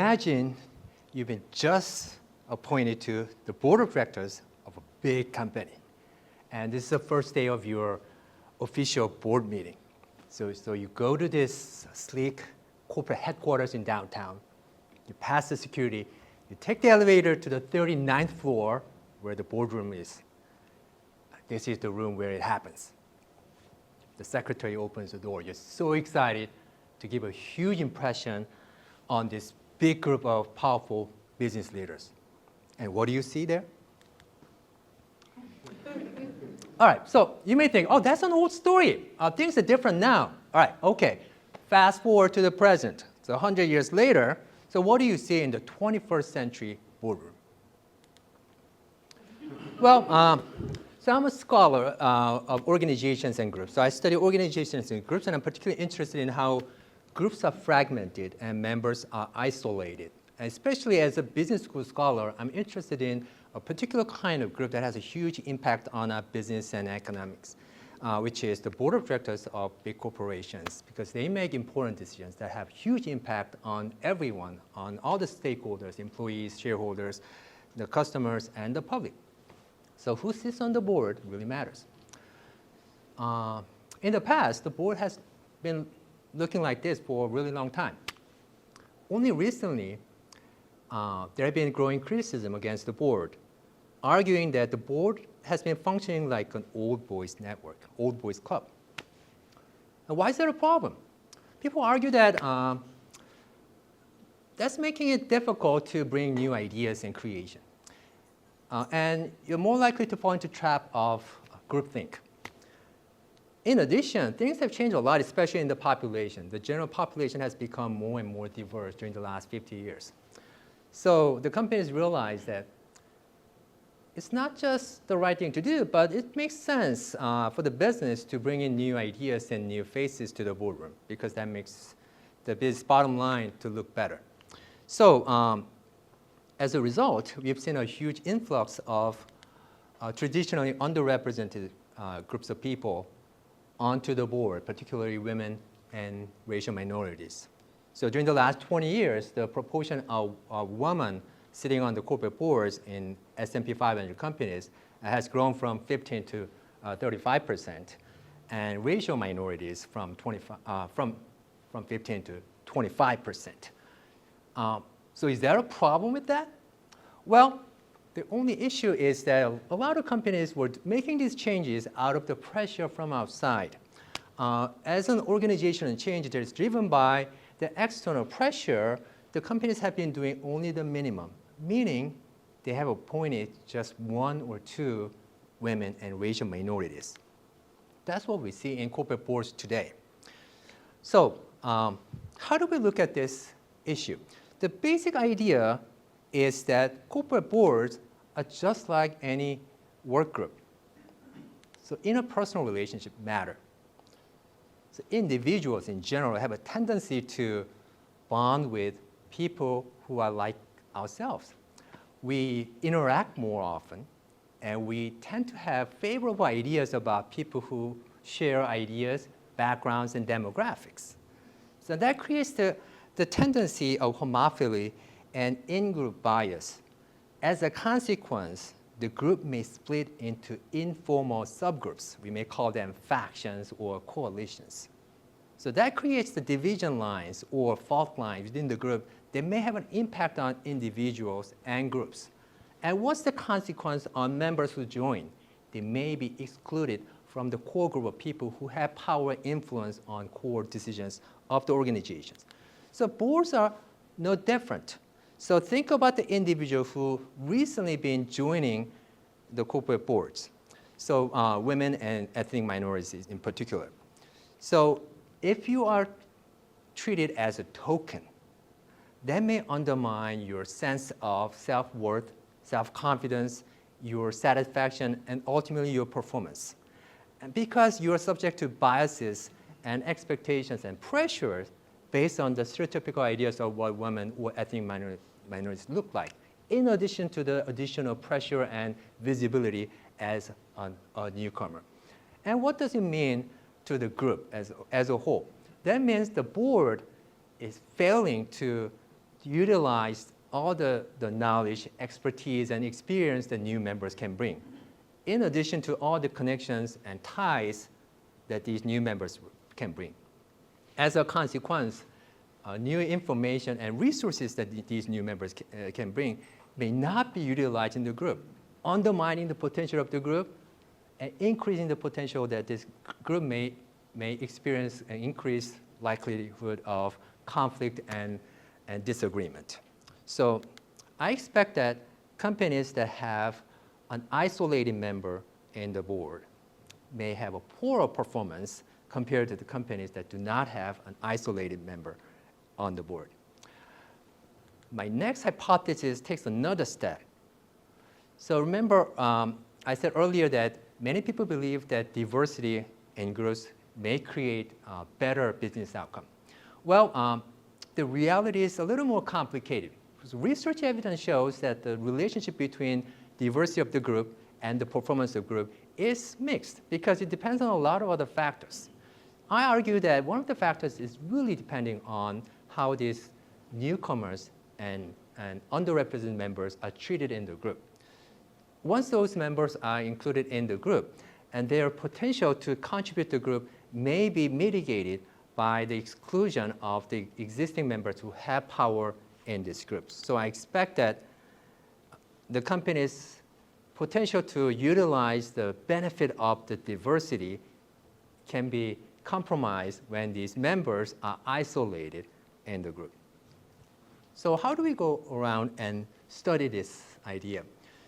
imagine you've been just appointed to the board of directors of a big company. And this is the first day of your official board meeting. So you go to this sleek corporate headquarters in downtown. You pass the security. You take the elevator to the 39th floor where the boardroom is. This is the room where it happens. The secretary opens the door. You're so excited to give a huge impression on this big group of powerful business leaders. And what do you see there? All right, so you may think, oh, that's an old story. Things are different now. All right, okay. Fast forward to the present. So 100 years later, so what do you see in the 21st century boardroom? Well, so I'm a scholar of organizations and groups. So I study organizations and groups, and I'm particularly interested in how groups are fragmented and members are isolated. And especially as a business school scholar, I'm interested in a particular kind of group that has a huge impact on our business and economics, which is the board of directors of big corporations, because they make important decisions that have huge impact on everyone, on all the stakeholders, employees, shareholders, the customers, and the public. So who sits on the board really matters. In the past, the board has been looking like this for a really long time. Only recently, there have been growing criticism against the board, arguing that the board has been functioning like an old boys network, old boys club. And why is that a problem? People argue that that's making it difficult to bring new ideas and creation. And you're more likely to fall into the trap of groupthink. In addition, things have changed a lot, especially in the population. The general population has become more and more diverse during the last 50 years. So the companies realize that it's not just the right thing to do, but it makes sense for the business to bring in new ideas and new faces to the boardroom, because that makes the business bottom line to look better. So as a result, we've seen a huge influx of traditionally underrepresented groups of people onto the board, particularly women and racial minorities. So during the last 20 years, the proportion of women sitting on the corporate boards in S&P 500 companies has grown from 15 to 35%, and racial minorities from 15 to 25%. So is there a problem with that? Well, the only issue is that a lot of companies were making these changes out of the pressure from outside. As an organizational change that is driven by the external pressure, the companies have been doing only the minimum, meaning they have appointed just 1 or 2 women and racial minorities. That's what we see in corporate boards today. So how do we look at this issue? The basic idea is that corporate boards are just like any work group. So interpersonal relationships matter. So individuals in general have a tendency to bond with people who are like ourselves. We interact more often, and we tend to have favorable ideas about people who share ideas, backgrounds, and demographics. So that creates the tendency of homophily and in-group bias. As a consequence, the group may split into informal subgroups. We may call them factions or coalitions. So that creates the division lines or fault lines within the group that may have an impact on individuals and groups. And what's the consequence on members who join? They may be excluded from the core group of people who have power and influence on core decisions of the organizations. So boards are no different. So think about the individual who recently been joining the corporate boards. So women and ethnic minorities in particular. So if you are treated as a token, that may undermine your sense of self-worth, self-confidence, your satisfaction, and ultimately your performance. And because you are subject to biases and expectations and pressures based on the stereotypical ideas of what women or ethnic minorities look like, in addition to the additional pressure and visibility as a newcomer. And what does it mean to the group as a whole? That means the board is failing to utilize all the knowledge, expertise, and experience that new members can bring, in addition to all the connections and ties that these new members can bring. As a consequence, new information and resources that these new members can bring may not be utilized in the group, undermining the potential of the group and increasing the potential that this group may experience an increased likelihood of conflict and disagreement. So I expect that companies that have an isolated member in the board may have a poorer performance compared to the companies that do not have an isolated member on the board. My next hypothesis takes another step. So remember, I said earlier that many people believe that diversity in groups may create a better business outcome. Well, the reality is a little more complicated. Research evidence shows that the relationship between diversity of the group and the performance of the group is mixed because it depends on a lot of other factors. I argue that one of the factors is really depending on how these newcomers and underrepresented members are treated in the group. Once those members are included in the group, and their potential to contribute to the group may be mitigated by the exclusion of the existing members who have power in these groups. So I expect that the company's potential to utilize the benefit of the diversity can be compromised when these members are isolated in the group. So how do we go around and study this idea?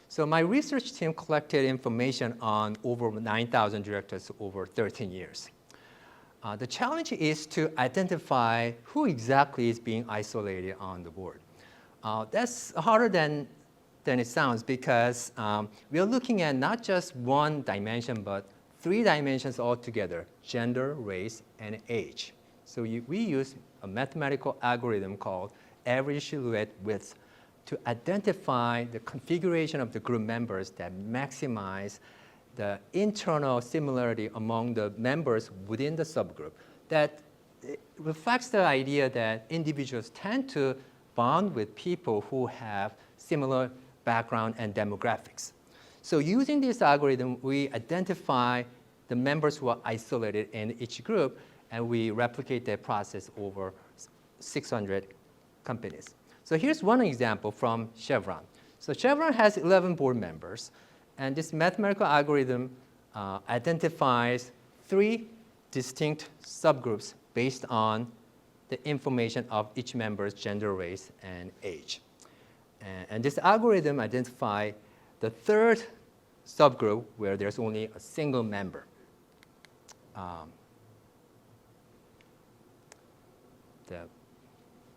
So my research team collected information on over 9,000 directors over 13 years. The challenge is to identify who exactly is being isolated on the board. That's harder than it sounds because we are looking at not just one dimension, but 3 dimensions altogether: gender, race, and age. So we use a mathematical algorithm called average silhouette width to identify the configuration of the group members that maximize the internal similarity among the members within the subgroup. That reflects the idea that individuals tend to bond with people who have similar background and demographics. So using this algorithm, we identify the members who are isolated in each group, and we replicate that process over 600 companies. So here's one example from Chevron. So Chevron has 11 board members, and this mathematical algorithm identifies 3 distinct subgroups based on the information of each member's gender, race, and age. And this algorithm identifies the 3rd subgroup where there's only a single member.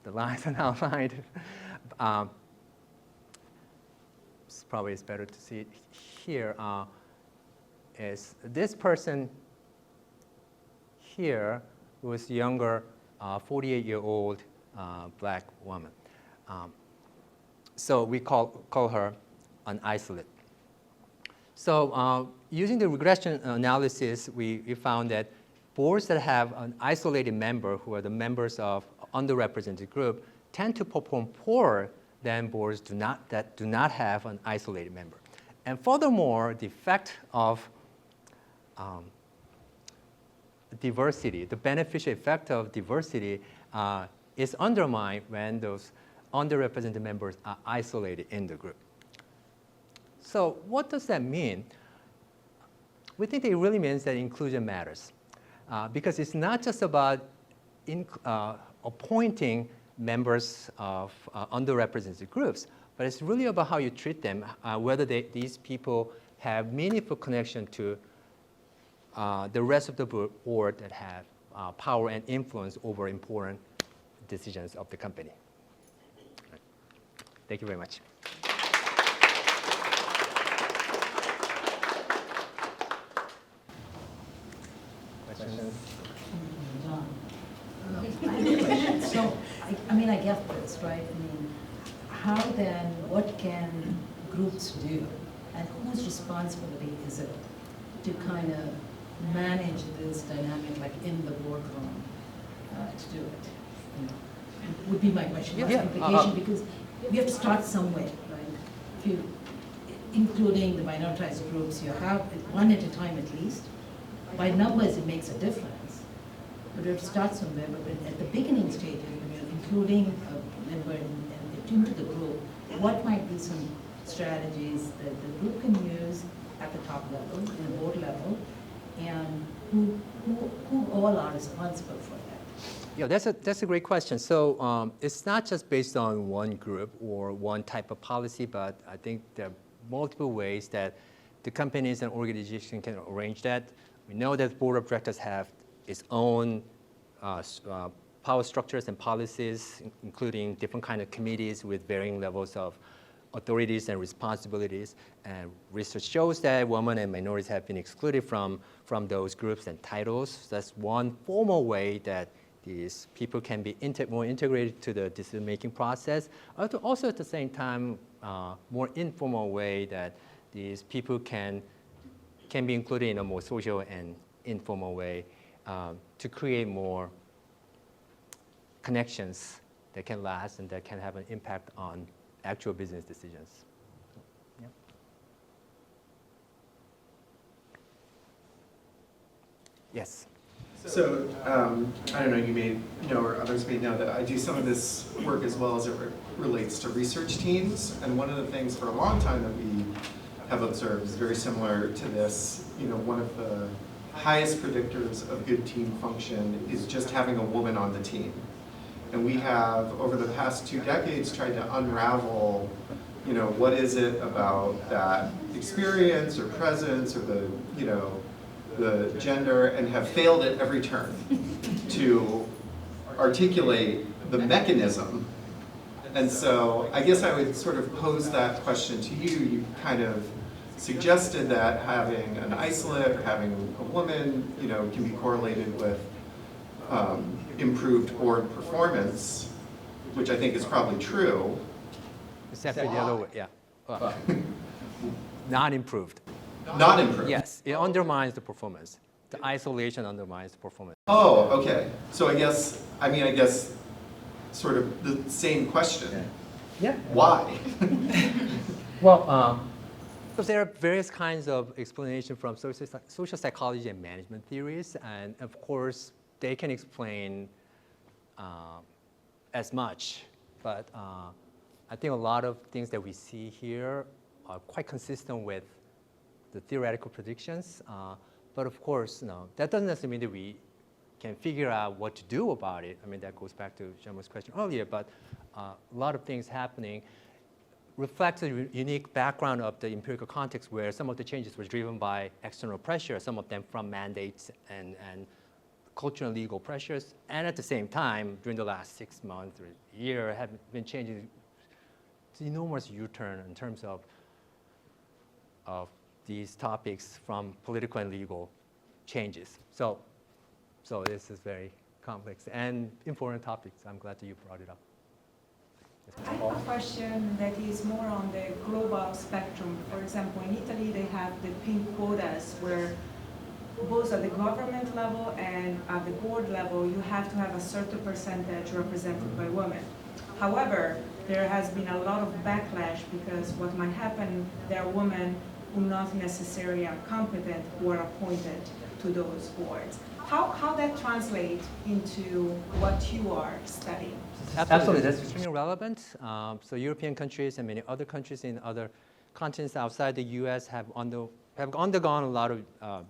The lines are outlined. Probably it's better to see it here. Is this person here who is younger, 48-year-old black woman. So we call her an isolate. So using the regression analysis, we found that boards that have an isolated member, who are the members of underrepresented group, tend to perform poorer than boards that do not have an isolated member. And furthermore, the effect of diversity, the beneficial effect of diversity is undermined when those underrepresented members are isolated in the group. So what does that mean? We think it really means that inclusion matters because it's not just about appointing members of underrepresented groups, but it's really about how you treat them, whether these people have meaningful connection to the rest of the board that have power and influence over important decisions of the company. Thank you very much. Questions? So, I get this, right? How then, what can groups do? And whose responsibility is it to kind of manage this dynamic, like in the boardroom, to do it? would be my question. What's Yeah. the implication? Because we have to start somewhere, right? If you, including the minoritized groups, you have it one at a time at least. By numbers, it makes a difference. But we have to start somewhere. But at the beginning stages, when you're including a member into the group, what might be some strategies that the group can use at the top level, in the board level, and who all are responsible for that? Yeah, that's a great question. So it's not just based on one group or one type of policy, but I think there are multiple ways that the companies and organizations can arrange that. We know that board of directors have its own power structures and policies, including different kind of committees with varying levels of authorities and responsibilities. And research shows that women and minorities have been excluded from those groups and titles. That's one formal way that these people can be more integrated to the decision-making process. Also at the same time, more informal way that these people can be included in a more social and informal way to create more connections that can last and that can have an impact on actual business decisions. Yeah. Yes. So, I don't know, you may know or others may know that I do some of this work as well as it relates to research teams. And one of the things for a long time that we have observed is very similar to this. You know, one of the highest predictors of good team function is just having a woman on the team. And we have, over the past 2 decades, tried to unravel, you know, what is it about that experience or presence or the, you know, the gender, and have failed at every turn to articulate the mechanism. And so I guess I would sort of pose that question to you. You kind of suggested that having an isolate or having a woman, you know, can be correlated with improved board performance, which I think is probably true. Except for the other way, yeah. Not improved. Not improved? Yes, it undermines the performance. The isolation undermines the performance. Oh, okay. So I guess sort of the same question. Yeah. Why? Well, because there are various kinds of explanation from social psychology and management theories, and of course, they can explain as much, but I think a lot of things that we see here are quite consistent with the theoretical predictions. But of course, no, that doesn't necessarily mean that we can figure out what to do about it. I mean, that goes back to Jemma's question earlier, but a lot of things happening reflects a unique background of the empirical context where some of the changes were driven by external pressure, some of them from mandates and cultural and legal pressures, and at the same time, during the last 6 months or year, have been changing. It's an enormous U-turn in terms of these topics from political and legal changes. So this is very complex and important topics. I'm glad that you brought it up. I have a question that is more on the global spectrum. For example, in Italy, they have the pink quotas where both at the government level and at the board level, you have to have a certain percentage represented by women. However, there has been a lot of backlash because what might happen, there are women who not necessarily are competent who are appointed to those boards. How that translates into what you are studying? Absolutely, that's extremely relevant. So European countries and many other countries in other continents outside the U.S. have undergone a lot of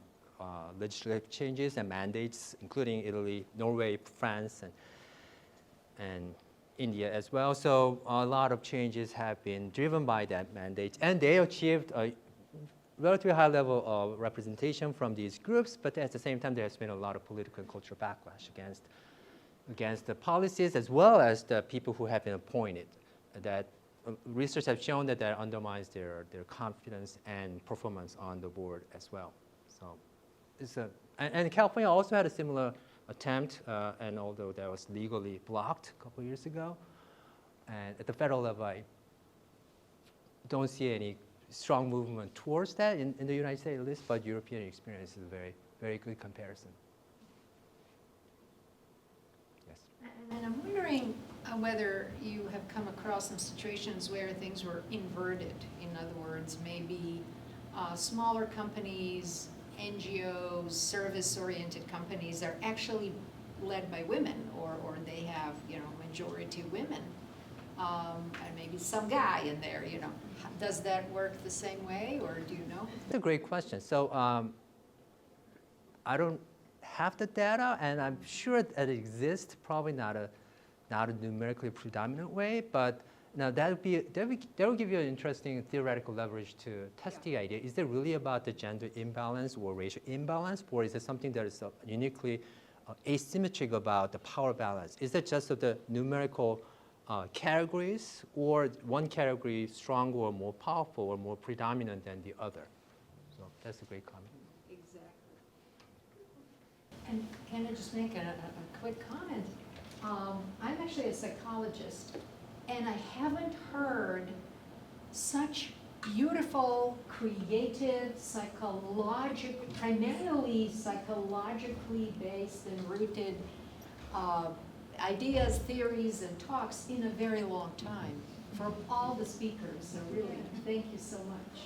legislative changes and mandates, including Italy, Norway, France, and India as well. So a lot of changes have been driven by that mandate, and they achieved a relatively high level of representation from these groups, but at the same time, there has been a lot of political and cultural backlash against the policies as well as the people who have been appointed. That research has shown that undermines their confidence and performance on the board as well. So and California also had a similar attempt, and although that was legally blocked a couple of years ago, and at the federal level, I don't see any strong movement towards that in the United States at least, but European experience is a very, very good comparison. Yes. And I'm wondering, whether you have come across some situations where things were inverted. In other words, maybe smaller companies, NGOs, service-oriented companies are actually led by women, or they have, majority women. And maybe some guy in there, Does that work the same way, or do you know? That's a great question. So I don't have the data, and I'm sure that it exists, probably not a numerically predominant way, but now that will give you an interesting theoretical leverage to test the idea. Is it really about the gender imbalance or racial imbalance, or is it something that is uniquely asymmetric about the power balance? Is it just of the numerical categories, or one category stronger or more powerful or more predominant than the other? So that's a great comment. Exactly. And can I just make a quick comment? I'm actually a psychologist, and I haven't heard such beautiful, creative, primarily psychologically based and rooted ideas, theories, and talks in a very long time from all the speakers. So really, thank you so much.